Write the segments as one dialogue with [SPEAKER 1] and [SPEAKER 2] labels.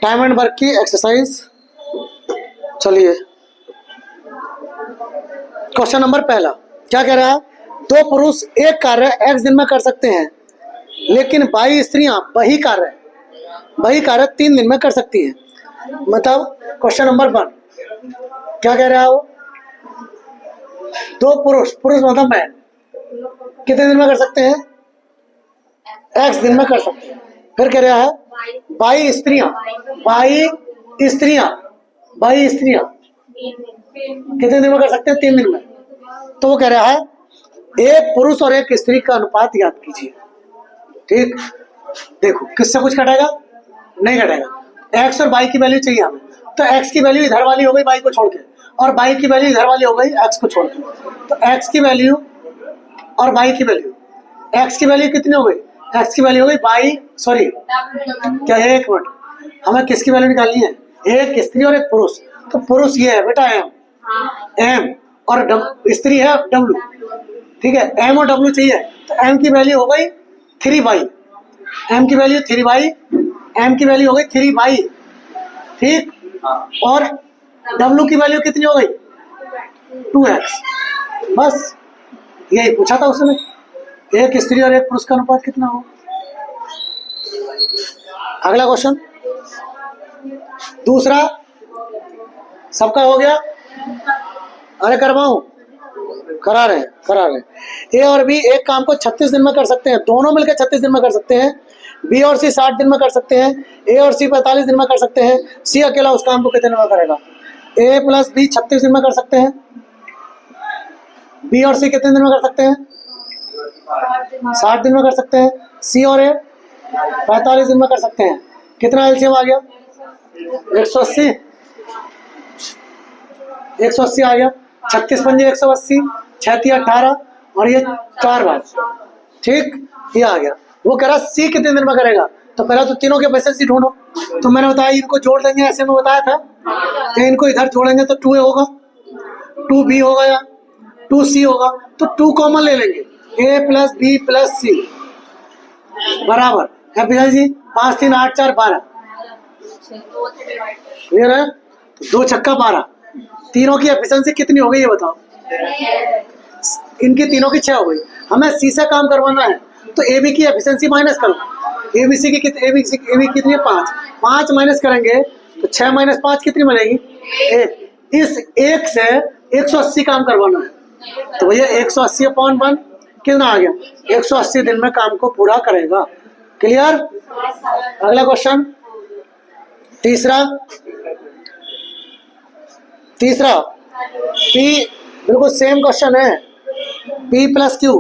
[SPEAKER 1] Time and work की exercise. चलिए question number पहला क्या कह रहा है, दो पुरुष एक कार्य x दिन में कर सकते हैं, लेकिन 22 स्त्रियां वही कार्य 3 दिन में कर सकती हैं। मतलब क्वेश्चन नंबर 1 क्या कह रहा है वो, दो पुरुष मतलब मैन कितने दिन में कर सकते हैं, x दिन में कर सकते हैं। फिर कह रहा है 22 स्त्रियां कितने दिन में कर सकते हैं, 3 दिन में। तो वो कह रहा है एक पुरुष और एक स्त्री का अनुपात याद कीजिए। ठीक, देखो किससे कुछ घटेगा, नहीं घटेगा। x और y की वैल्यू चाहिए हमें, तो x की वैल्यू इधर वाली हो गई y को छोड़ के, और y की वैल्यू इधर वाली हो गई x को छोड़ के। तो x की वैल्यू और y की वैल्यू, x की वैल्यू कितनी हो गई, x की वैल्यू हो गई y, सॉरी क्या है, एक मिनट, हमें किसकी वैल्यू निकालनी है, एक स्त्री और एक पुरुष। तो पुरुष ये है बेटा m और स्त्री है w। ठीक है, m और w चाहिए, तो m की वैल्यू हो गई 3y, m की वैल्यू 3y, m की वैल्यू हो गई 3y। ठीक, और w की वैल्यू कितनी हो गई 2x। बस यही पूछा था उसने, एक स्त्री और एक पुरुष का अनुपात कितना हो। अगला क्वेश्चन दूसरा, सबका हो गया, अरे करवाऊं, करा रहे। ए और बी एक काम को 36 दिन में कर सकते हैं, दोनों मिलकर 36 दिन में कर सकते हैं। बी और सी 60 दिन में कर सकते हैं, ए और सी 45 दिन में कर सकते हैं। सी अकेला उस काम को कितने दिन में करेगा। ए प्लस बी 36 दिन में कर सकते हैं, बी और सी कितने दिन में कर सकते हैं, 60 दिन में कर सकते हैं। सी और ए 45 दिन में कर सकते हैं। कितना एलसीएम आ गया, 180 आ गया। 36 पंजे 180, 6 18 और ये 4 बार। ठीक, ये आ गया। वो कह रहा सी कितने दिन में करेगा, तो पहला तो तीनों के एफिशिएंसी ढूंढो। तो मैंने बताया इनको जोड़ देंगे, ऐसे में बताया था, तो इनको इधर जोड़ेंगे तो 2a होगा, 2b होगा या 2c होगा, तो 2 कॉमन ले लेंगे, a प्लस बी प्लस सी बराबर एफिशिएंसी 5 3 8 4 12। क्लियर है, 2 छक्का 12। तीनों की एफिशिएंसी कितनी हो गई ये बताओ, इनकी तीनों की 6 हो गई। हमें सी से काम करवाना है, तो ए बी की एफिशिएंसी माइनस करो। ए बी सी की ए बी कितनी है 5 माइनस करेंगे तो 6 माइनस 5 कितनी बनेगी 1। इस 1 से 180 काम करवाना है, तो भैया 180/1 कितना आ गया, 180 दिन में काम को पूरा करेगा। क्लियर। अगला क्वेश्चन तीसरा पी, बिल्कुल सेम क्वेश्चन है। पी प्लस क्यू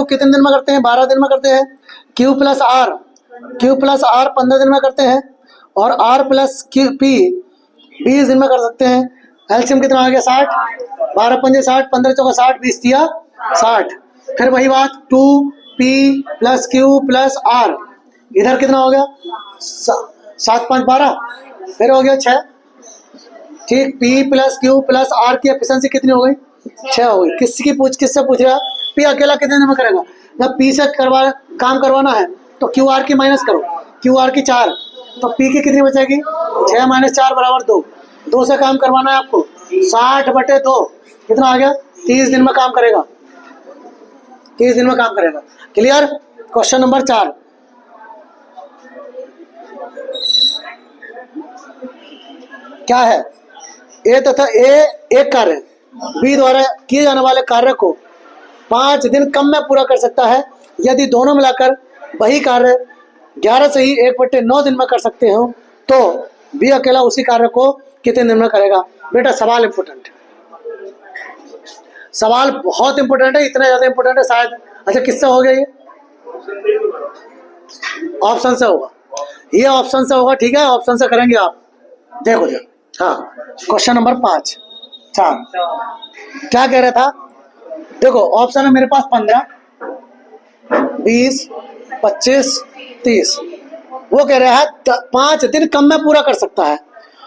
[SPEAKER 1] कितने दिन में करते हैं, 12 दिन में करते हैं। क्यू प्लस आर 15 दिन में करते हैं। और आर प्लस पी 20 दिन में कर सकते हैं। एलसीएम कितना आ गया 60, 12 पंजे 60, 15 चौका 60, 20 दिया 60। फिर वही बात 2p plus Q plus are, इधर कितना हो गया 7 5 12, फिर हो गया 6। ठीक, p plus Q plus R की एफिशिएंसी कितनी हो गई 6 हो गई। किससे पूछ रहा है, p अकेला कितने दिन में करेगा। जब p से काम करवाना है तो क्यू आर की माइनस करो, क्यू आर की 4, तो p की कितनी बचेगी 6 माइनस 4 बराबर 2। 2 से काम करवाना है आपको 60/2, कितना आ गया 30 दिन में काम करेगा, 30 दिन में काम करेगा। क्लियर। क्वेश्चन नंबर 4 क्या है, ए तथा ए एक कार्य बी द्वारा किए जाने वाले कार्य को 5 दिन कम में पूरा कर सकता है। यदि दोनों मिलाकर वही कार्य 11 से ही 1/9 दिन में कर सकते हो, तो बी अकेला उसी कार्य को कितने दिन में करेगा। बेटा सवाल इंपोर्टेंट है, सवाल बहुत इंपोर्टेंट है, इतना ज्यादा इंपोर्टेंट है शायद। अच्छा किससे हो गया ये, ऑप्शन से होगा, ये ऑप्शन से होगा। ठीक है, ऑप्शन से करेंगे आप, देखो जरा। हाँ, क्वेश्चन नंबर 5 क्या कह रहा था, देखो ऑप्शन है मेरे पास 15 20 25 30। वो कह रहा है 5 दिन कम में पूरा कर सकता है,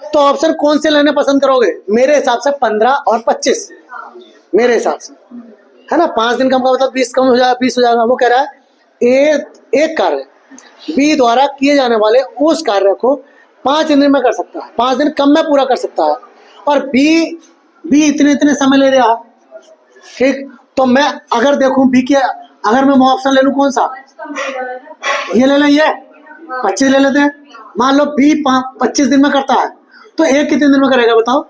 [SPEAKER 1] तो ऑप्शन कौन से लेने पसंद करोगे। मेरे हिसाब से 15 और 25, मेरे हिसाब से है ना। 5 दिन कम का मतलब 20 कम हो जाएगा, 20 हो जाएगा। वो कह रहा है एक कार्य बी द्वारा किए जाने वाले उस कार्य को 5 दिन में कर सकता है, 5 दिन कम में पूरा कर सकता है। और बी इतने इतने समय ले रहा है, ठीक। तो मैं अगर देखूं बी के, अगर मैं ऑप्शन ले लूं कौन सा, ये ले लें, ये 25 ले लेते हैं। मान लो बी 25 दिन में करता है, तो ए कितने दिन में करेगा बताओ,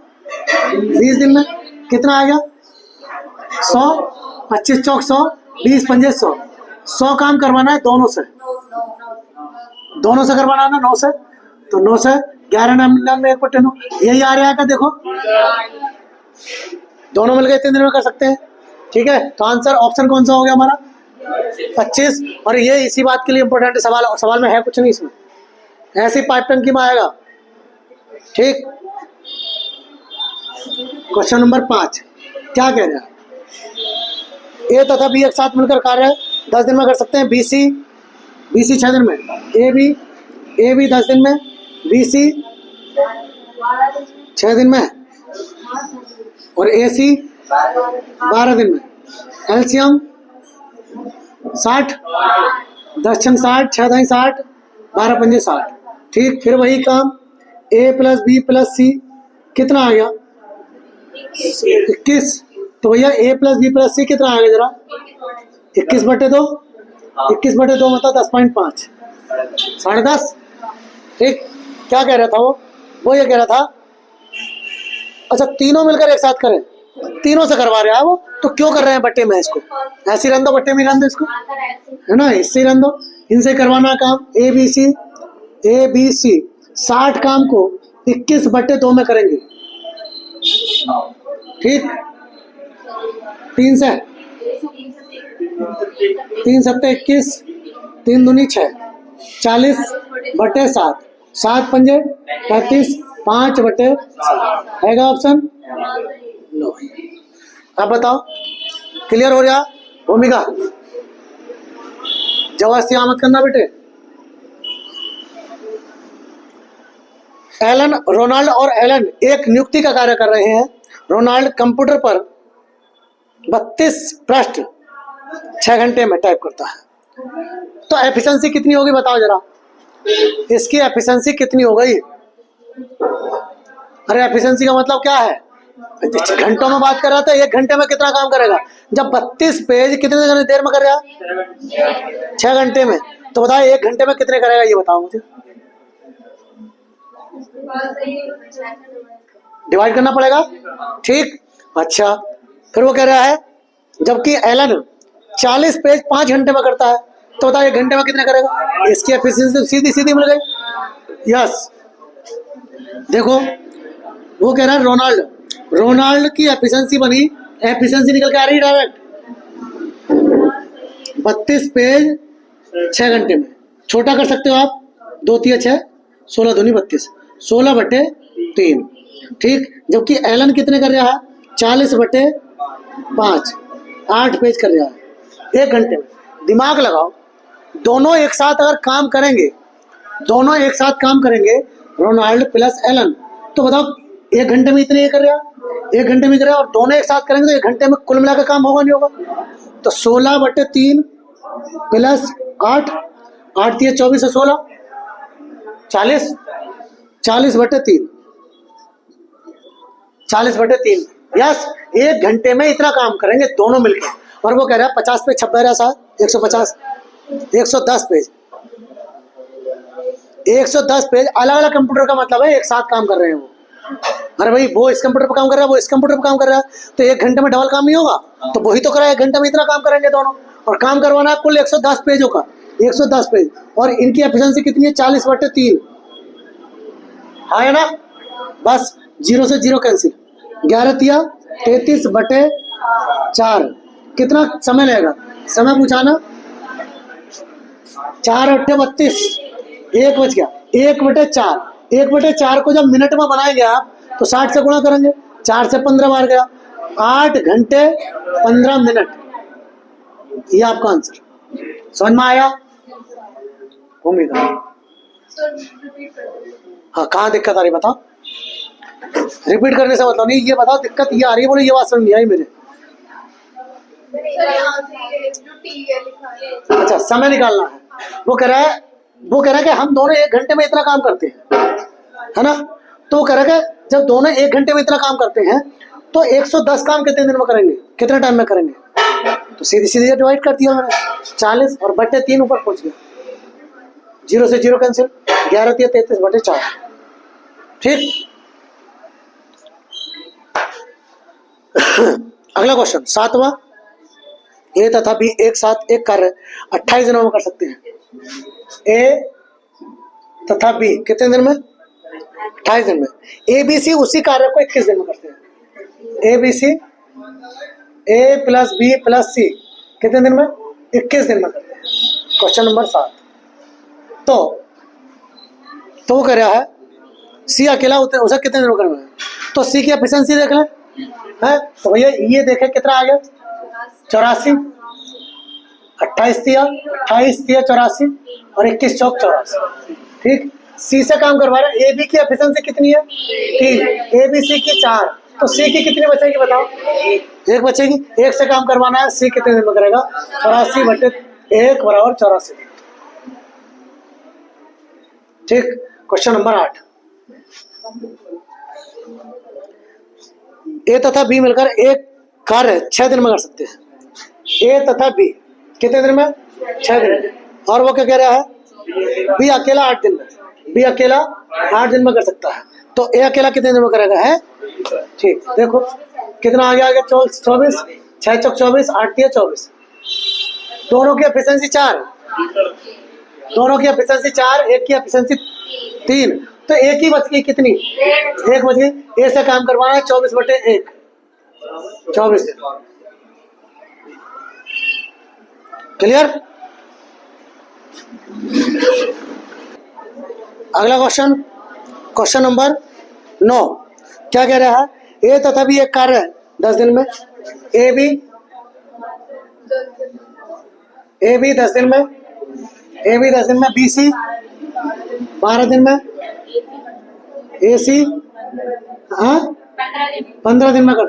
[SPEAKER 1] 20 दिन में। कितना आएगा 100, 25 चौक 100, 20 पंजे 100, 100 काम करवाना है दोनों से करवाना है ना, 9 से। तो 9 से 11 99 1/9, यही आ रहा है। देखो दोनों मिलकर इतने दिन में कर सकते हैं, ठीक है। तो आंसर ऑप्शन कौन सा हो गया हमारा, 25। और ये इसी बात के लिए इंपॉर्टेंट सवाल में है कुछ नहीं इसमें, ऐसे पाइप टंकी में आएगा, ठीक। क्वेश्चन नंबर 5 क्या कह रहे हैं, ए तथा बी एक साथ मिलकर कार्य 10 दिन में कर सकते हैं। बी सी 6 दिन में, ए बी 10 दिन में, बी सी 6 दिन में, और ए सी 12 दिन में। एलसीएम 60, 10 छंग 60, 6 दाई 60, 12 पंजे 60, ठीक। फिर वही काम, ए प्लस बी प्लस सी कितना आ गया 21। तो भैया ए प्लस बी प्लस सी कितना आ गया जरा, 21/2, 21/2 मतलब 10.5, 10.5, ठीक। क्या कह रहा था वो ये कह रहा था, अच्छा तीनों मिलकर एक साथ करें, तीनों से करवा रहा है वो, तो क्यों कर रहे हैं बट्टे में इसको, ऐसे रन दो, बट्टे में रन दो इसको, है ना, इससे रन दो। इनसे करवाना काम ए बी सी 60 काम को 21/2 में करेंगे, ठीक। 3 से 3 सत्ते 21, 3 दूनी 6, 40/7, 7 पंजे 35, 5/7 हैगा ऑप्शन नो। अब बताओ क्लियर हो गया भूमिका, जवाब आमद करना बेटे। रोनाल्ड और एलन एक नियुक्ति का कार्य कर रहे हैं। रोनाल्ड कंप्यूटर पर 32 पृष्ठ 6 घंटे में टाइप करता है, तो एफिशिएंसी कितनी होगी बताओ जरा, इसकी एफिशिएंसी कितनी हो गई। अरे एफिशिएंसी का मतलब क्या है, घंटों में बात कर रहा था, 1 घंटे में कितना काम करेगा। जब 32 पेज कितने देर में कर रहा है, 6 घंटे में, तो बताओ 1 घंटे में कितने करेगा ये बताओ मुझे, डिवाइड करना पड़ेगा, ठीक। अच्छा फिर वो कह रहा है जबकि एलन 40 पेज 5 घंटे में करता है, तो बताओ 1 घंटे में कितने करेगा। इसकी एफिशिएंसी सीधी सीधी मिल गई, यस। देखो वो कह रहा है रोनाल्ड की एफिशिएंसी बनी, एफिशिएंसी निकल के आ रही डायरेक्ट 32 पेज 6 घंटे में। छोटा कर सकते हो आप, 2 3 6, 16 दूनी 32, 16/3, ठीक। जबकि एलन कितने कर रहा है, 40/5, 8 पेज कर रहा है 1 घंटे में। दिमाग लगाओ, दोनों एक साथ अगर काम करेंगे, दोनों एक साथ काम करेंगे रोनाल्ड प्लस एलन, तो बताओ 1 घंटे में इतने ये कर रहा है, 1 घंटे में कर रहा है, और दोनों एक साथ करेंगे तो 1 घंटे में कुल मिलाकर काम होगा नहीं होगा। तो 16/3 प्लस 8, 8 3 24 और 16 40, 40/3, 40/3, यस। 1 घंटे में इतना काम करेंगे दोनों मिलकर। और वो कह रहा है 50 पेज छप रहा है, 150, 110 पेज, 110 पेज अलग अलग कंप्यूटर का मतलब है एक साथ काम कर रहे हैं वो। अरे भाई वो इस कंप्यूटर पर काम कर रहा है, वो इस कंप्यूटर पर काम कर रहा है, तो 1 घंटे में डबल काम नहीं होगा, तो वही तो करा 1 घंटे में इतना काम करेंगे दोनों। और काम करवाना है कुल 110 पेजों का, 110 पेज, और इनकी एफिशिएंसी कितनी है 40/3, है ना। बस 0 से 0 कैंसिल, 11 तिया 33/4, कितना समय लगेगा, समय पूछाना, 4 8 32, 1 बच गया, 1/4, 1/4 को जब मिनट में बनाएंगे आप तो 60 से गुणा करेंगे, 4 से 15 मार गया, 8 घंटे 15 मिनट, ये आपका आंसर। समझ में आया उम्मीद है। हाँ कहाँ दिक्कत आ रही बताओ, रिपीट करने से मतलब नहीं, ये बताओ दिक्कत ये आ रही है, बोले ये बात समझ नहीं आई मेरे। अच्छा समय निकालना है, वो कह रहा है कि हम दोनों 1 घंटे में इतना काम करते हैं, है ना। तो वो करेगा जब दोनों 1 घंटे में इतना काम करते हैं तो 110 काम कितने दिन में करेंगे, कितने टाइम में करेंगे? तो सीधी सीधी डिवाइड कर दिया मैंने, 40 और बटे 3 ऊपर पहुंच गया, 0 से 0 कैंसिल, 11 या 33 बटे 4। ठीक। अगला क्वेश्चन 7वां, ए तथा बी एक साथ एक कार्य 28 दिनों में कर सकते हैं। ए तथा बी कितने दिन में? 28 दिन में। ए बी सी उसी कार्य को 21 दिन में करते हैं। A B C, A plus B plus C कितने दिन में? 21 दिन में करते हैं। Question number 7। तो वो कह रहा है सी अकेला उसे कितने दिन में करना है? तो सी की एफिशिएंसी देख लें, है तो भैया ये देखें कितना आ गया, 84, 28 दिया 84 और 21 चौक 84। ठीक। सी से काम करवा रहे हैं, ए बी की एफिशिएंसी कितनी है? 3, ए बी सी की 4, तो सी की कितनी बचेगी बताओ? 1 बचेगी। 1 से काम करवाना है, सी कितने दिन में करेगा? 84 बटे 1 बराबर 84। ठीक। क्वेश्चन नंबर 8, ए तथा बी मिलकर एक कार्य 6 दिन में कर सकते हैं। ए तथा बी कितने दिन में? 6 दिन में। और वो क्या कह रहा है? बी अकेला 8 दिन में, बी अकेला 8 दिन में कर सकता है। तो ए अकेला कितने दिन में करेगा? है। ठीक। देखो कितना आ गया 24, 6 चौक 24, 8 या 24। दोनों की एफिशिएंसी 4, दोनों की एफिशिएंसी 4, एक की एफिशिएंसी 3, तो एक ही बच गई कितनी? 1 बच गई। ए से काम करवाना है 24 बटे 1, 24 दिन। क्लियर। अगला क्वेश्चन, क्वेश्चन नंबर 9, क्या कह रहा है? ए तथा बी एक कार्य है 10 दिन में। ए बी 10 दिन में, ए बी 10 दिन में, बी सी 12 दिन में, ए सी 15 दिन में कर।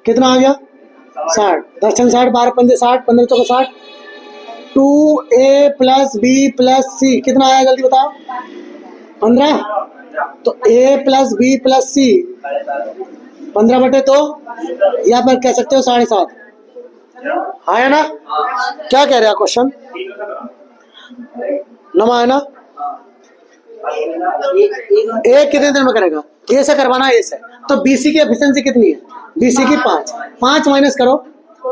[SPEAKER 1] कितना आ गया? 60, 10 60, 12 पंजे 60, 15 चौके 60। 2a प्लस बी प्लस सी कितना आया जल्दी बताओ? 15। तो a प्लस बी प्लस सी 15 बटे 2, या फिर कह सकते हो 7.5। हाँ है ना? क्या कह रहे हैं क्वेश्चन? नमा है ना? ए कितने दिन में करेगा? ए से करवाना है, ए से। तो बीसी की एफिशिएंसी कितनी है? बीसी की 5 माइनस करो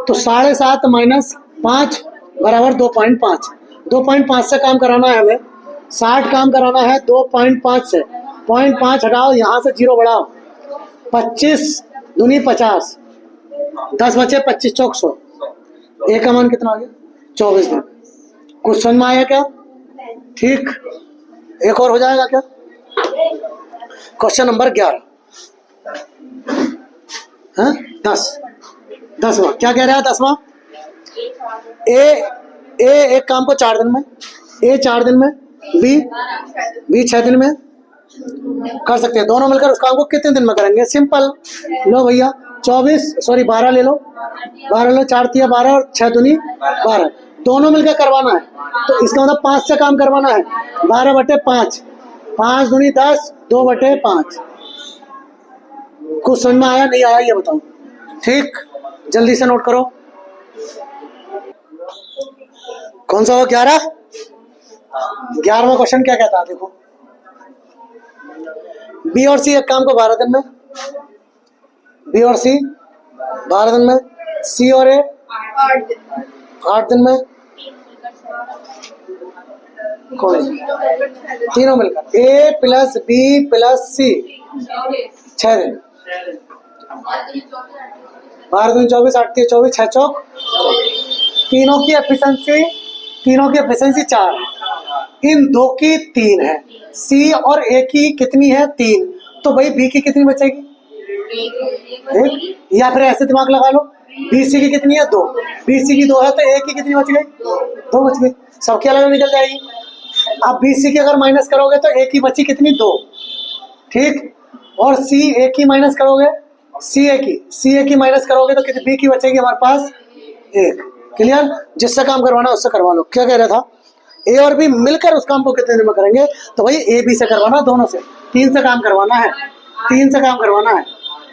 [SPEAKER 1] तो 7.5 माइनस 5 बराबर 2.5। 2.5 से काम कराना है हमें, 60 काम कराना है 2.5 से। 0.5 हटाओ, यहाँ से 0 बढ़ाओ, 25 दूनी 50, 10 बचे 25 चौक 100। ए का मान कितना आ गया? 24 दिन। कुछ समझ में आया क्या? ठीक। एक और हो जाएगा क्या? क्वेश्चन नंबर 11, 10वां क्या कह रहा है? 10वां, ए एक काम को 4 दिन में, ए 4 दिन में, बी 6 दिन में कर सकते हैं। दोनों मिलकर उस काम को कितने दिन में करेंगे? सिंपल। लो भैया 12 ले लो, 4 तिया 12 और 6 दूनी 12, दोनों मिलकर करवाना है। तो इसका मतलब 5 से काम करवाना है, 12 बटे 5, 5 दूनी 10, 2 बटे 5। कुछ समझ में आया नहीं आया ये बताओ? ठीक, जल्दी से नोट करो। कौन सा हो? 11वां क्वेश्चन क्या कहता है? देखो, बी और सी एक काम को 12 दिन में, बी और सी 12 दिन में, सी और ए 8 दिन में, कौन? तीनों मिलकर ए प्लस बी प्लस सी 6 दिन, 12 दिन 24, 8 3 24, 6 चौक। तीनों की एफिशिएंसी 4 है, इन दो की 3 है। सी और ए की कितनी है? 3। तो भाई बी की कितनी बचेगी? 1। या फिर ऐसे दिमाग लगा लो, बी सी की कितनी है? 2। बी सी की 2 है तो ए की कितनी बच गई? 2 बच गई, सबकी अलग निकल जाएगी। अब बी सी की अगर माइनस करोगे तो ए की बची कितनी? 2। ठीक। और सी ए की माइनस करोगे, सी ए की माइनस करोगे तो कितनी बी की बचेगी हमारे पास? 1। क्लियर? जिससे काम करवाना उससे करवा लो। क्या कह रहा था? ए और बी मिलकर उस काम को कितने दिन में करेंगे? तो भाई ए बी से करवाना, दोनों से 3 से काम करवाना है, 3 से काम करवाना है।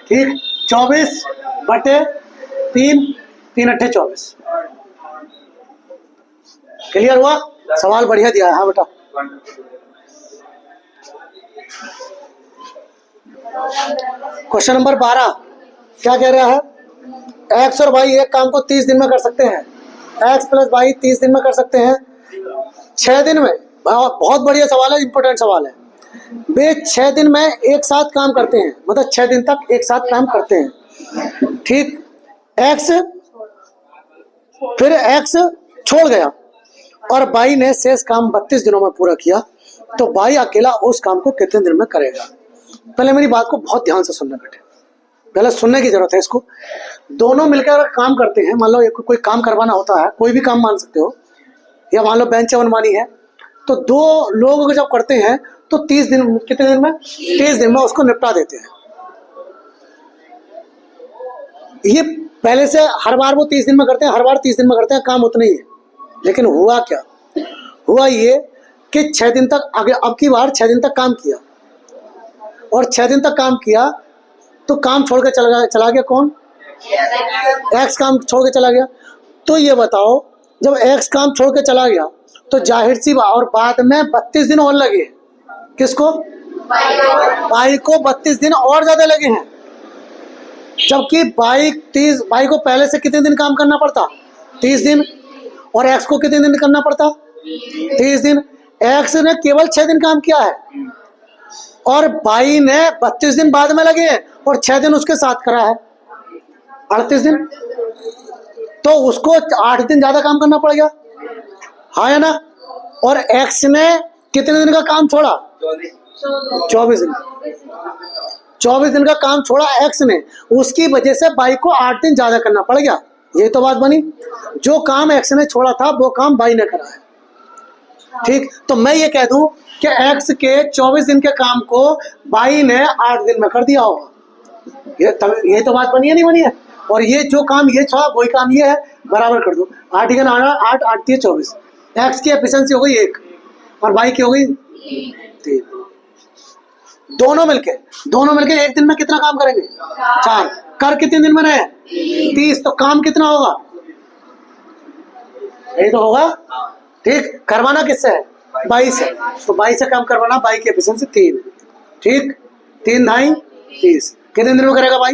[SPEAKER 1] ठीक, 24/3, 3 अट्ठे 24। क्लियर हुआ? सवाल बढ़िया दिया है। हाँ बेटा, क्वेश्चन नंबर 12 क्या कह रहा है? एक्स और वाई एक काम को 30 दिन में कर सकते हैं। एक्स प्लस वाई 30 दिन में कर सकते हैं, 6 दिन में। बहुत बढ़िया सवाल है, इंपॉर्टेंट सवाल है। वे 6 दिन में एक साथ काम करते हैं, मतलब 6 दिन तक एक साथ काम करते हैं। ठीक, एक्स फिर एक्स छोड़ गया और वाई ने शेष काम 32 दिनों में पूरा किया, तो वाई अकेला उस काम को कितने दिन में करेगा? पहले मेरी बात को बहुत ध्यान से सुनना बेटे, पहले सुनने की जरूरत है इसको। दोनों मिलकर काम करते हैं, मान लो कोई काम करवाना होता है, कोई भी काम मान सकते हो, या मान लो बेंच बनवानी है, तो 2 लोग जब करते हैं तो 30 दिन, कितने दिन में? 30 दिन में उसको निपटा देते हैं। ये पहले से हर बार वो 30 दिन में करते हैं, हर बार 30 दिन में करते हैं, काम उतना ही है। लेकिन हुआ क्या? हुआ ये कि 6 दिन तक, आगे अब की बार 6 दिन तक काम किया, और 6 दिन तक काम किया तो काम छोड़ के चला गया कौन? एक्स काम छोड़ के चला गया। तो ये बताओ, जब एक्स काम छोड़ के चला गया तो जाहिर सी बात, और बाद में 32 दिन और लगे। किसको? वाई को 32 दिन और ज्यादा लगे हैं, जबकि वाई को पहले से कितने दिन काम करना पड़ता? 30 दिन। और एक्स को कितने दिन करना पड़ता? 30 दिन। एक्स ने केवल 6 दिन काम किया है और वाई ने 32 दिन बाद में लगे हैं और 6 दिन उसके साथ करा है, 38 दिन। तो उसको 8 दिन ज्यादा काम करना पड़ गया, हाँ या ना? और एक्स ने कितने दिन का काम छोड़ा? 24 दिन। 24 दिन का काम छोड़ा एक्स ने, उसकी वजह से वाई को 8 दिन ज्यादा करना पड़ गया। ये तो बात बनी। जो काम एक्स ने छोड़ा था वो काम वाई ने करा है। ठीक, तो मैं ये कह दूं कि एक्स के 24 दिन के काम को वाई ने 8 दिन में कर दिया होगा। ये तो बात बनी है, नहीं बनी है? और ये जो काम ये छोड़ा वही काम ये है, बराबर कर दो। 8 × 8 8 × 24। एक्स की एफिशिएंसी हो गई 1 और वाई की हो गई 3। दोनों मिलके एक दिन में कितना काम करेंगे? 4। कर कितने दिन में रहे? 30। तो काम कितना होगा? यही तो होगा। ठीक, करवाना किससे है? 22 से। तो 22 से काम करवाना, वाई की एफिशिएंसी 3। ठीक, 3 × 30। कितने दिन में करेगा भाई?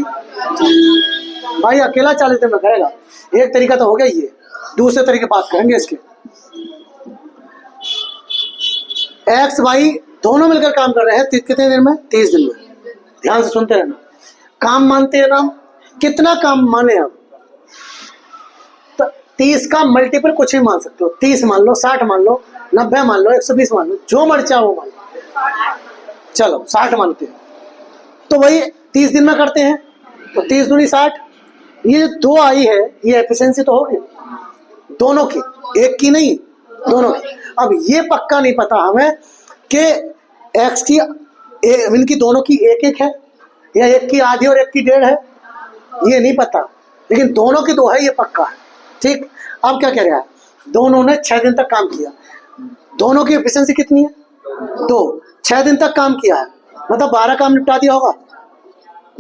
[SPEAKER 1] भाई अकेला 40 दिन में करेगा। एक तरीका तो हो गया ये, दूसरे तरीके बात करेंगे इसके। एक्स वाई दोनों मिलकर काम कर रहे हैं कितने दिन में? 30 दिन में। ध्यान से सुनते रहना। काम मानते हैं ना, कितना काम माने आप? तो 30 का मल्टीपल कुछ भी मान सकते हो। 30 मान लो, 60 मान लो, 90 मान लो, 120 मान लो, जो मर चाहो वो मान लो। चलो 60 मानते हैं, तो वही 30 दिन में करते हैं, तो 30 दूनी 60। ये 2 आई है, ये एफिशिएंसी तो होगी दोनों की, एक की नहीं, दोनों की। अब ये पक्का नहीं पता हमें कि एक्स की इनकी दोनों की 1-1 है या एक की आधी और एक की 1.5 है, ये नहीं पता, लेकिन दोनों की 2 है, ये पक्का है। ठीक, अब क्या कह रहा है? दोनों ने 6 दिन तक काम किया, दोनों की एफिशिएंसी कितनी है? 2। 6 दिन तक काम किया है, मतलब 12 काम निपटा दिया होगा,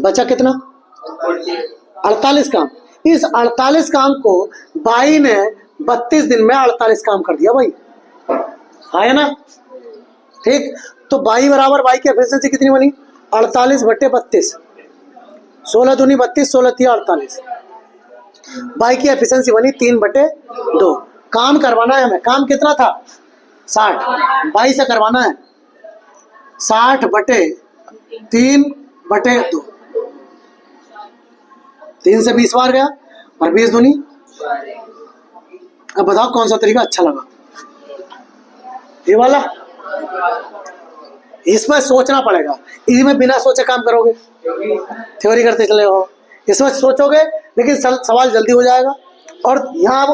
[SPEAKER 1] बचा कितना? 48 काम। इस 48 काम को वाई ने 32 दिन में 48 काम कर दिया भाई, है ना? ठीक, तो वाई बराबर, वाई की एफिशिएंसी कितनी बनी? 48/32। 16 दूनी 32, 16 × 48। वाई की एफिशिएंसी बनी 3/2। काम करवाना है हमें, काम कितना था? 60। वाई से करवाना है 60/3/2। 3 से 20 बार गया और 20 दूनी। अब बताओ कौन सा तरीका अच्छा लगा? ये वाला। इसमें सोचना पड़ेगा, इसमें बिना सोचे काम करोगे, थ्योरी करते चले हो, इसमें सोचोगे लेकिन सवाल जल्दी हो जाएगा। और यहाँ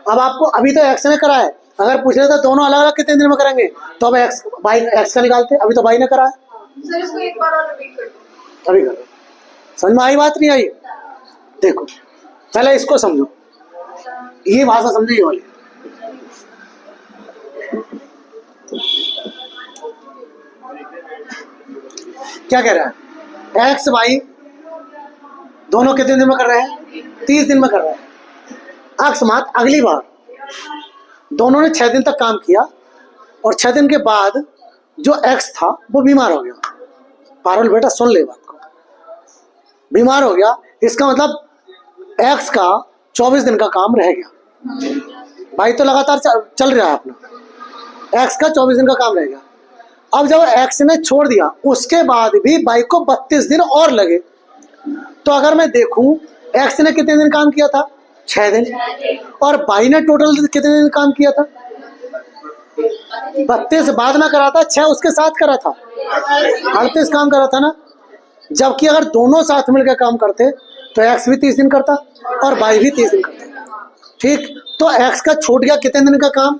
[SPEAKER 1] अब आपको अभी तो एक्स ने करा है, अगर पूछ रहे थे दोनों अलग अलग कितने दिन में करेंगे तो अब एक्स का निकालते, अभी तो वाई ने करा है। अभी करो, समझ में आई? बात नहीं आई? देखो पहले इसको समझो, ये भाषा समझो, ये वाली। क्या कह रहा है, एक्स वाई दोनों कितने दिन में कर रहे हैं, 30 दिन में कर रहे हैं। अकस्मात अगली बार दोनों ने 6 दिन तक काम किया और 6 दिन के बाद जो एक्स था वो बीमार हो गया। पारुल बेटा सुन ले बात को, बीमार हो गया, इसका मतलब एक्स का 24 दिन का काम रह गया। भाई तो लगातार चल रहा है अपना, एक्स का 24 दिन का काम रह गया। अब जब एक्स ने छोड़ दिया उसके बाद भी बाई को 32 दिन और लगे, तो अगर मैं देखूं एक्स ने कितने दिन काम किया था, 6 दिन, और बाई ने टोटल कितने दिन काम किया था, 32 बाद में करा था, 6 उसके साथ करा था, 38 काम करा था ना। जबकि अगर दोनों साथ मिलकर काम करते तो एक्स भी 30 दिन करता और बाई भी 30 दिन करता। ठीक, तो एक्स का छूट गया कितने दिन का काम,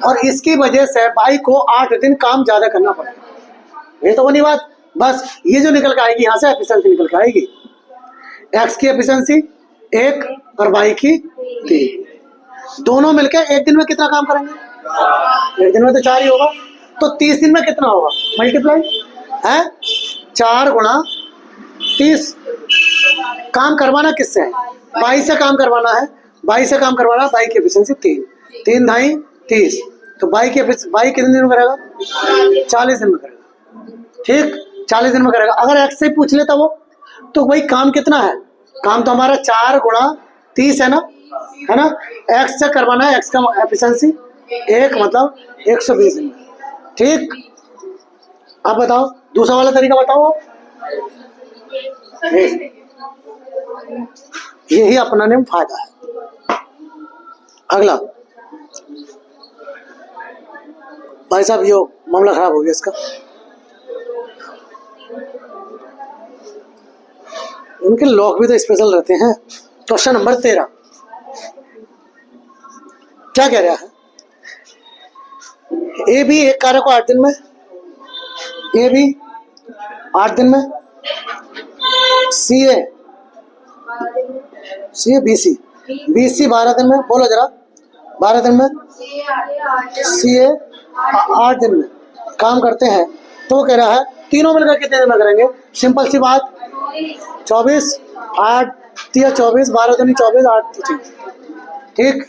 [SPEAKER 1] और इसकी वजह से बाई को 8 दिन काम ज्यादा करना पड़ेगा। ये तो बनी बात। बस ये जो निकल के आएगी यहाँ से एफिशिएंसी निकल के आएगी, एक्स की एफिशिएंसी 1 और बाई की 3, दोनों मिलकर एक दिन में कितना काम करेंगे, एक दिन में तो 4 ही होगा, तो 30 दिन में कितना होगा, मल्टीप्लाई है 4 गुणा 30। काम करवाना किससे है, बाई से काम करवाना है, बाई से काम करवाना, बाई की एफिशिएंसी 3 धाई 30, तो बाई कितने दिन में करेगा, 40 दिन में करेगा। ठीक, 40 दिन में करेगा। अगर एक्स से पूछ लेता वो, तो भाई काम कितना है, काम तो हमारा 4 गुणा 30 है ना, एक्स से करवाना है, एक्स का एफिशिएंसी 1 मतलब 120 दिन। ठीक, अब बताओ दूसरा वाला तरीका बताओ। यही अपनाने में फायदा है। अगला भाई साहब, यो मामला खराब हो गया इसका, उनके लॉक भी तो स्पेशल रहते हैं। क्वेश्चन नंबर 13 क्या कह रहा है, ए बी एक कार्य को 8 दिन में, ए बी 8 दिन में, सी ए बी सी 12 दिन में, बोलो जरा 12 दिन में, सी ए 8 दिन में काम करते हैं। तो कह रहा है तीनों मिलकर कितने दिन में करेंगे, सिंपल सी बात, 24 8 3 24, 12 दूनी 24, 8 24। ठीक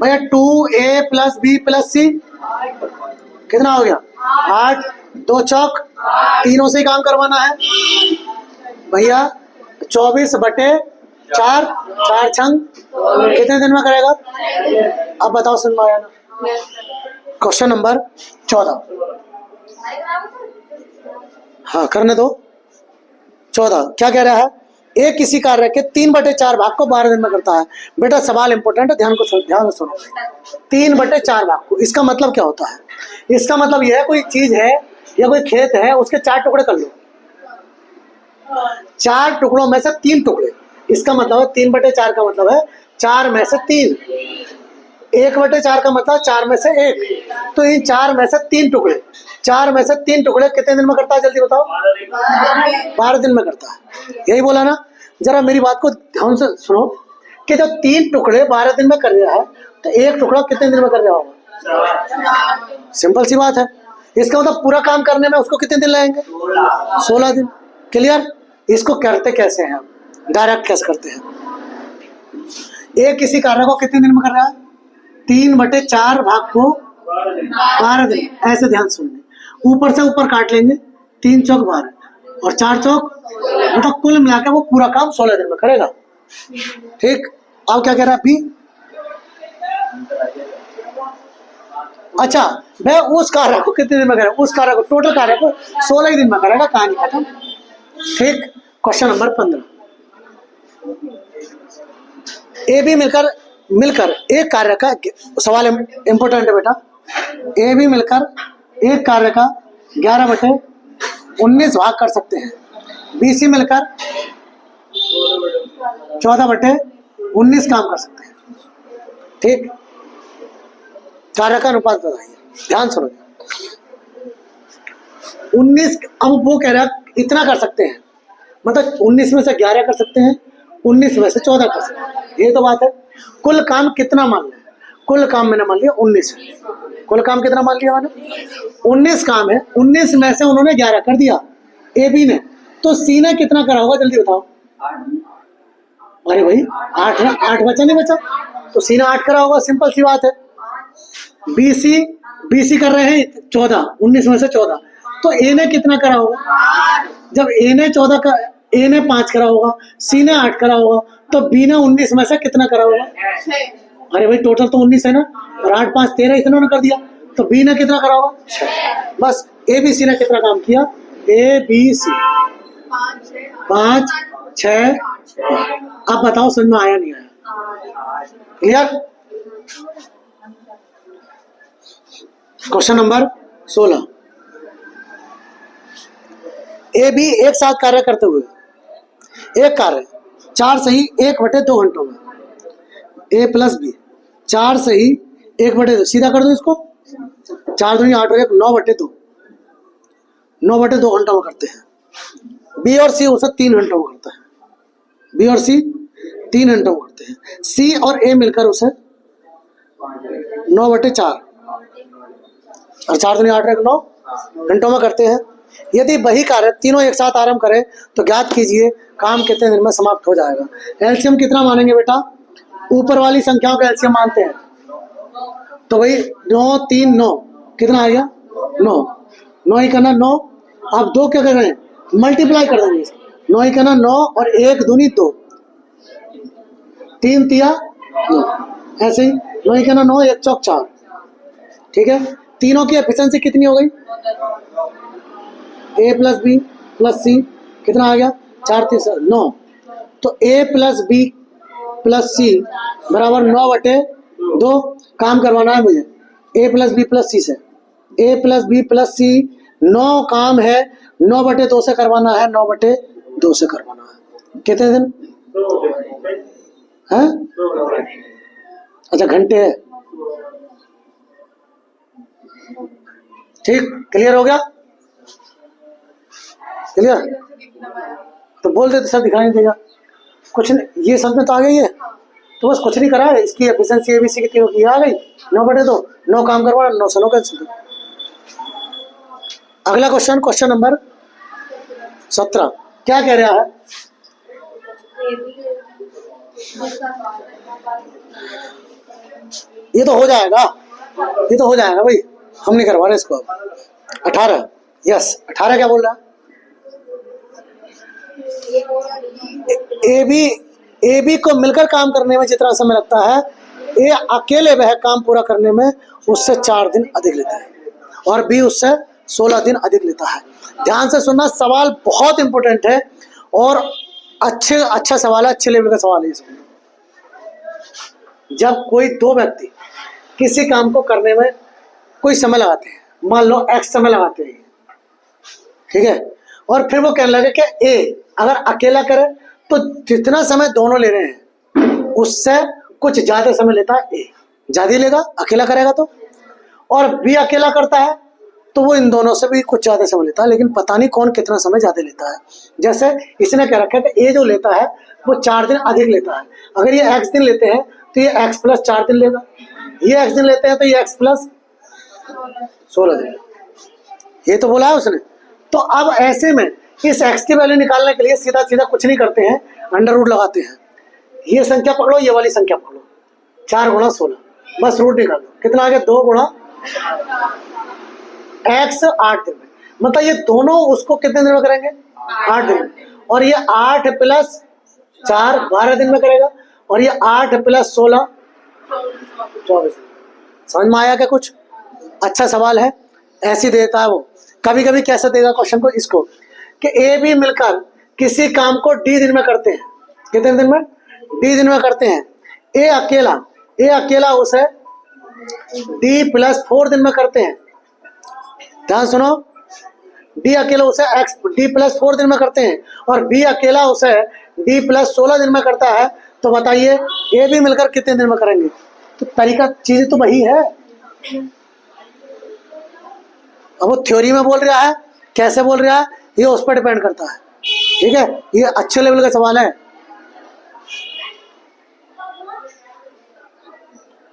[SPEAKER 1] भैया, 2A + B + C कितना हो गया, 8, 2 चौक, तीनों से ही काम करवाना है भैया, 24/4, 4 छंग कितने दिन में करेगा। अब बताओ, सुन में आया ना। क्वेश्चन नंबर 14, हाँ करने दो। 14 क्या कह रहा है, एक किसी कार्य के 3/4 भाग को 12 दिन में करता है। बेटा सवाल इंपॉर्टेंट है, ध्यान से सुनो। 3/4 भाग को, इसका मतलब क्या होता है, इसका मतलब यह है कोई चीज है या कोई खेत है, उसके 4 टुकड़े कर लो, 4 टुकड़ों में से 3 टुकड़े, इसका मतलब है 3/4 का मतलब है 4 में से 3, 1/4 का मतलब 4 में से 1, तो इन 4 में से 3 टुकड़े, 4 में से 3 टुकड़े कितने दिन में करता है, जल्दी बताओ। 12 दिन में करता है, यही बोला ना। जरा मेरी बात को ध्यान से सुनो कि जब 3 टुकड़े 12 दिन में कर रहा है, तो 1 टुकड़ा कितने दिन में कर रहा होगा, सिंपल सी बात है। इसका मतलब पूरा काम करने में उसको कितने दिन लगेंगे, 16 दिन। क्लियर। इसको करते कैसे हैं हम, डायरेक्ट कैसे करते हैं। एक किसी कार्य को कितने दिन में कर रहा है, 3/4 भाग को 12 दिन, ऐसे ध्यान सुनना, ऊपर से ऊपर काट लेंगे, 3 चौक 12 और 4 चौक, मतलब कुल मिलाकर वो पूरा काम 16 दिन में करेगा। ठीक, अब क्या कह रहा है अभी, अच्छा मैं उस कार्य को कितने दिन में करेगा, उस कार्य को, टोटल कार्य को 16 ही दिन में करेगा, कहानी खत्म। ठीक, क्वेश्चन नंबर 15, ए बी मिलकर एक कार्य का, सवाल इंपोर्टेंट है बेटा, ए बी मिलकर एक कार्य का 11/19 भाग कर सकते हैं, बी सी मिलकर 14/19 काम कर सकते हैं। ठीक, कार्य का अनुपात बताइए, ध्यान सुनो। 19, अब वो कह रहा है इतना कर सकते हैं, मतलब 19 में से 11 कर सकते हैं, 19 में से 14 कर सकते हैं, ये तो बात है। कुल काम कितना मान लें, कुल काम मैंने मान लिया 19 है। कुल काम कितना मान लिया मैंने? 19 काम है। 19 में से उन्होंने 11 कर दिया ए बी ने, तो सी ने कितना करा होगा जल्दी बताओ। अरे भाई 8 ना, 8 बचा नहीं बचा, तो सी ने 8 करा होगा, सिंपल सी बात है। बी सी कर रहे हैं 14, 19 में से 14, तो ए ने कितना करा होगा? जब ए ने 14 का, ए ने 5 करा होगा, सी ने 8 करा होगा, तो बी ने 19 में से कितना करा होगा? अरे भाई टोटल तो 19 है ना, और 8 5 13 इतना कर दिया, तो बी ने कितना करा होगा? 6। बस ए बी सी ने कितना काम किया? A B C 5 6। अब बताओ समझ में आया नहीं आया? Clear? Question number 16। A B एक साथ कार्य करते हुए, एक कार्य 4 सही 1/2 घंटों में, ए प्लस बी 4 सही 1/2, सीधा कर दो इसको, 4 दूनी 8 और 1 9/2, 9/2 घंटों में करते हैं। बी और सी उसे 3 घंटों में करता है, बी और सी 3 घंटों में करते हैं। सी और ए मिलकर उसे 9/4 और 4 दूनी 8 और 1 9 घंटों में करते हैं। यदि वही कार्य तीनों एक साथ आरंभ करें तो ज्ञात कीजिए काम कितने दिन में समाप्त हो जाएगा। एलसीएम कितना मानेंगे बेटा? ऊपर वाली संख्याओं का एलसीएम मानते हैं, तो वही 9 3 9 कितना आ गया? 9 9 ही करना 9। आप 2 क्या कर रहे हैं? मल्टीप्लाई कर देंगे, 9 ही करना 9 और 1 दूनी 2, 3 तिया 9, ऐसे ही 9 ही करना 9 1 चौक 4। ठीक है, तीनों की एफिशिएंसी कितनी हो गई? ए प्लस बी प्लस सी कितना आ गया? 4 3 9। तो ए प्लस बी प्लस सी बराबर 9/2 काम करवाना है मुझे ए प्लस बी प्लस सी से। ए प्लस बी प्लस सी 9 काम है, 9/2 से करवाना है, 9/2 से करवाना है। कितने दिन है? अच्छा घंटे है। ठीक, क्लियर हो गया? क्लियर? तो बोल देते सर दिखाई नहीं देगा कुछ नहीं, ये समझ में तो आ गई है, तो बस कुछ नहीं करा है। इसकी एफिशिएंसी एबीसी कितनी होगी? आ गई 9/2, 9 काम करवा 9 से 9 कैंसिल। अगला क्वेश्चन, क्वेश्चन नंबर 17 क्या कह रहा है? ये तो हो जाएगा, ये तो हो जाएगा भाई, हम नहीं करवा रहे इसको। 18 यस 18 क्या बोल रहा है? ए बी को मिलकर काम करने में जितना समय लगता है, ए अकेले वह काम पूरा करने में उससे 4 दिन अधिक लेता है, और बी उससे 16 दिन अधिक लेता है। ध्यान से सुनना, सवाल बहुत इंपॉर्टेंट है और अच्छा सवाल है, अच्छे लेवल का सवाल है। जब कोई 2 व्यक्ति किसी काम को करने में कोई समय लगाते हैं, मान लो एक्स समय लगाते हैं, ठीक है, और फिर वो कहने लगे कि ए अगर अकेला करे तो जितना समय दोनों ले रहे हैं उससे कुछ ज्यादा समय लेता है, ए ज्यादा लेगा अकेला करेगा तो, और बी अकेला करता है तो वो इन दोनों से भी कुछ ज्यादा समय लेता है, लेकिन पता नहीं कौन कितना समय ज्यादा लेता है। जैसे इसने कह रखा है कि ए जो लेता है वो 4 दिन अधिक लेता है। अगर ये एक्स दिन लेते हैं तो ये एक्स प्लस 4 दिन लेगा, ये एक्स दिन लेते हैं तो ये एक्स प्लस 16 दिन, ये तो बोला है उसने। तो अब ऐसे में इस एक्स की वैल्यू निकालने के लिए सीधा सीधा कुछ नहीं करते हैं, अंडर रूट लगाते हैं। ये संख्या पकड़ो, ये वाली संख्या पकड़ो, 4 गुणा 16, बस रूट निकाल दो, कितना आ गया? 2 गुणा एक्स 8 दिन में, मतलब ये दोनों उसको कितने दिन में करेंगे? 8 दिन में, और ये 8 प्लस 4 12 दिन में करेगा, और ये 8 प्लस 16 24 दिन। समझ में आया क्या कुछ? अच्छा सवाल है, ऐसे देता है वो। कभी कभी कैसे देगा क्वेश्चन को, इसको कि ए बी मिलकर किसी काम को डी दिन में करते हैं, कितने दिन में? डी दिन में करते हैं। ए अकेला उसे डी प्लस 4 दिन में करते हैं। ध्यान सुनो, डी अकेला उसे एक्स डी प्लस 4 दिन में करते हैं, और बी अकेला उसे डी प्लस 16 दिन में करता है। तो बताइए ए बी मिलकर कितने दिन में करेंगे? तो तरीका चीज तो वही है। अब वो थ्योरी में बोल रहा है, कैसे बोल रहा है, ये उस पर डिपेंड करता है। ठीक है, ये अच्छे लेवल का सवाल है।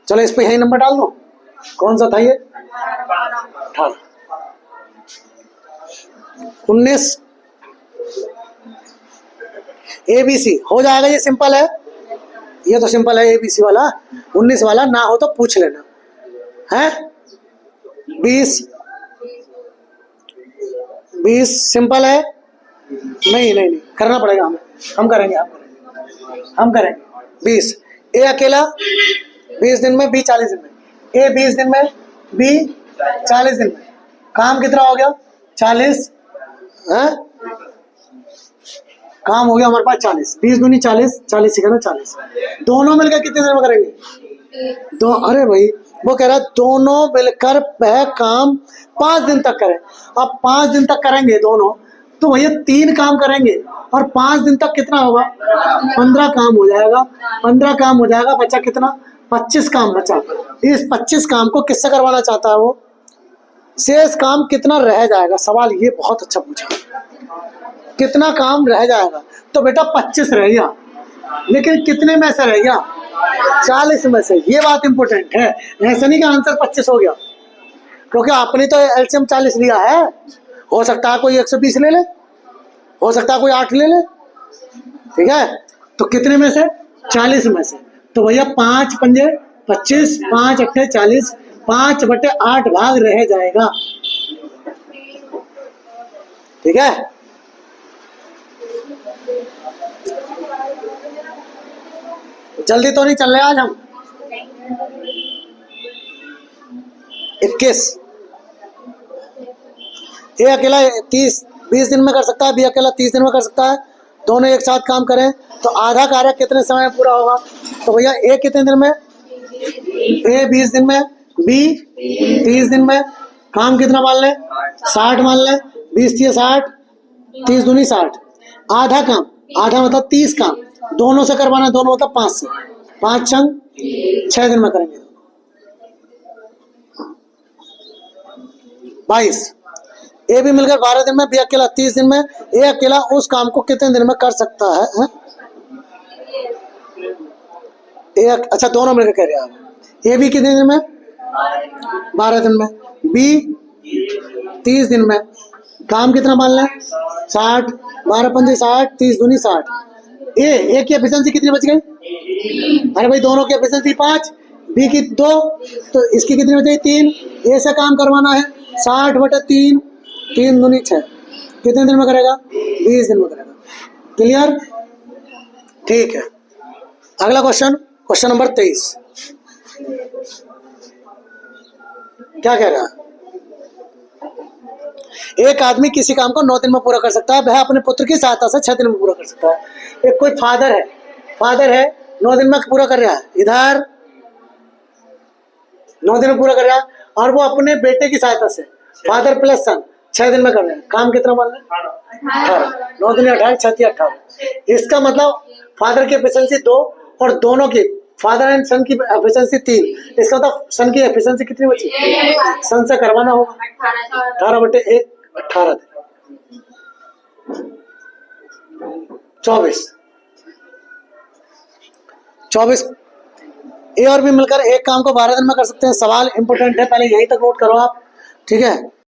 [SPEAKER 1] चलो इस पे यही नंबर डाल दो। कौन सा था ये? 18। 19 ABC हो जाएगा। ये सिंपल है, ये तो सिंपल है ABC वाला। 19 वाला ना हो तो पूछ लेना है। 20 सिंपल है। नहीं नहीं नहीं करना पड़ेगा हमें। हम करेंगे 20। ए अकेला 20 दिन में, B 40 दिन में। A 20 दिन में, B 40 दिन में। काम कितना हो गया? 40 है। काम हो गया हमारे पास 40। 20 दूनी 40, 40 से करना 40। दोनों मिलकर कितने दिन में करेंगे? दो। अरे भाई वो कह रहा है दोनों मिलकर वह काम 5 दिन तक करें। अब 5 दिन तक करेंगे दोनों, तो भैया 3 काम करेंगे और 5 दिन तक कितना होगा? 15 काम हो जाएगा। 15 काम हो जाएगा, बचा कितना? 25 काम बचा। इस 25 काम को किससे करवाना चाहता है वो? शेष काम कितना रह जाएगा? सवाल ये बहुत अच्छा पूछा, कितना काम रह जाएगा? तो बेटा 25 रह गया, लेकिन कितने में से रह गया? 40 में से। ये बात इंपॉर्टेंट है। ऐसा नहीं कि आंसर 25 हो गया, क्योंकि आपने तो एलसीएम 40 लिया है। हो सकता है कोई 120 ले ले, हो सकता है कोई 8 ले ले, ठीक है? तो कितने में से? 40 में से। तो भैया 5 पंजे 25, 5 अट्ठे 40, 5/8 भाग रह जाएगा, ठीक है? जल्दी तो नहीं चल रहे आज हम। 21। ए अकेला 20 दिन में कर सकता है, बी अकेला 30 दिन में कर सकता है। दोनों एक साथ काम करें तो आधा कार्य कितने समय में पूरा होगा? तो भैया ए कितने दिन में? ए 20 दिन में, बी 30 दिन में। काम कितना मान लें? 60 मान लें। 20 थी 60, 30 दूनी 60। आधा काम, आधा मतलब 30 काम दोनों से करवाना, दोनों मतलब 5 से। 5 छंग 6 दिन में करेंगे। 22। ए भी मिलकर 12 दिन में, बी अकेला 30 दिन में। ए अकेला उस काम को कितने दिन में कर सकता है? अच्छा दोनों मिलकर कह रहे हैं आप। ए भी कितने दिन में? 12 दिन में। बी 30 दिन में। काम कितना मान लें? 60, 12 पंजे 60, 30 दूनी 60। ए की एफिशिएंसी कितनी बच गई? अरे भाई दोनों की एफिशिएंसी 5, बी की 2, तो इसकी कितनी बच गई? 3। ए से काम करवाना है 60/3, 3 दूनी 6। कितने दिन में करेगा? 20 दिन में करेगा। क्लियर? ठीक है। अगला क्वेश्चन नंबर 23 क्या कह रहा है? एक आदमी किसी काम को 9 दिन में पूरा कर सकता है। वह अपने पुत्र की सहायता से 6 दिन में पूरा कर सकता है। एक कोई फादर है 9 दिन में पूरा कर रहा है, इधर 9 दिन में पूरा कर रहा है, और वो अपने बेटे की सहायता से फादर प्लस सन 6 दिन में कर रहे हैं। काम कितना मान लें? 18। 9 दिन 18, 6 18। इसका मतलब फादर की एफिशिएंसी 2 और दोनों की फादर एंड सन की एफिशिएंसी 3। इसका मतलब सन की एफिशिएंसी कितनी बची? सन से करवाना होगा 18/1, 18 दिन। 24। ए और बी मिलकर एक काम को 12 दिन में कर सकते हैं। सवाल इंपोर्टेंट है, पहले यहीं तक नोट करो आप, ठीक है?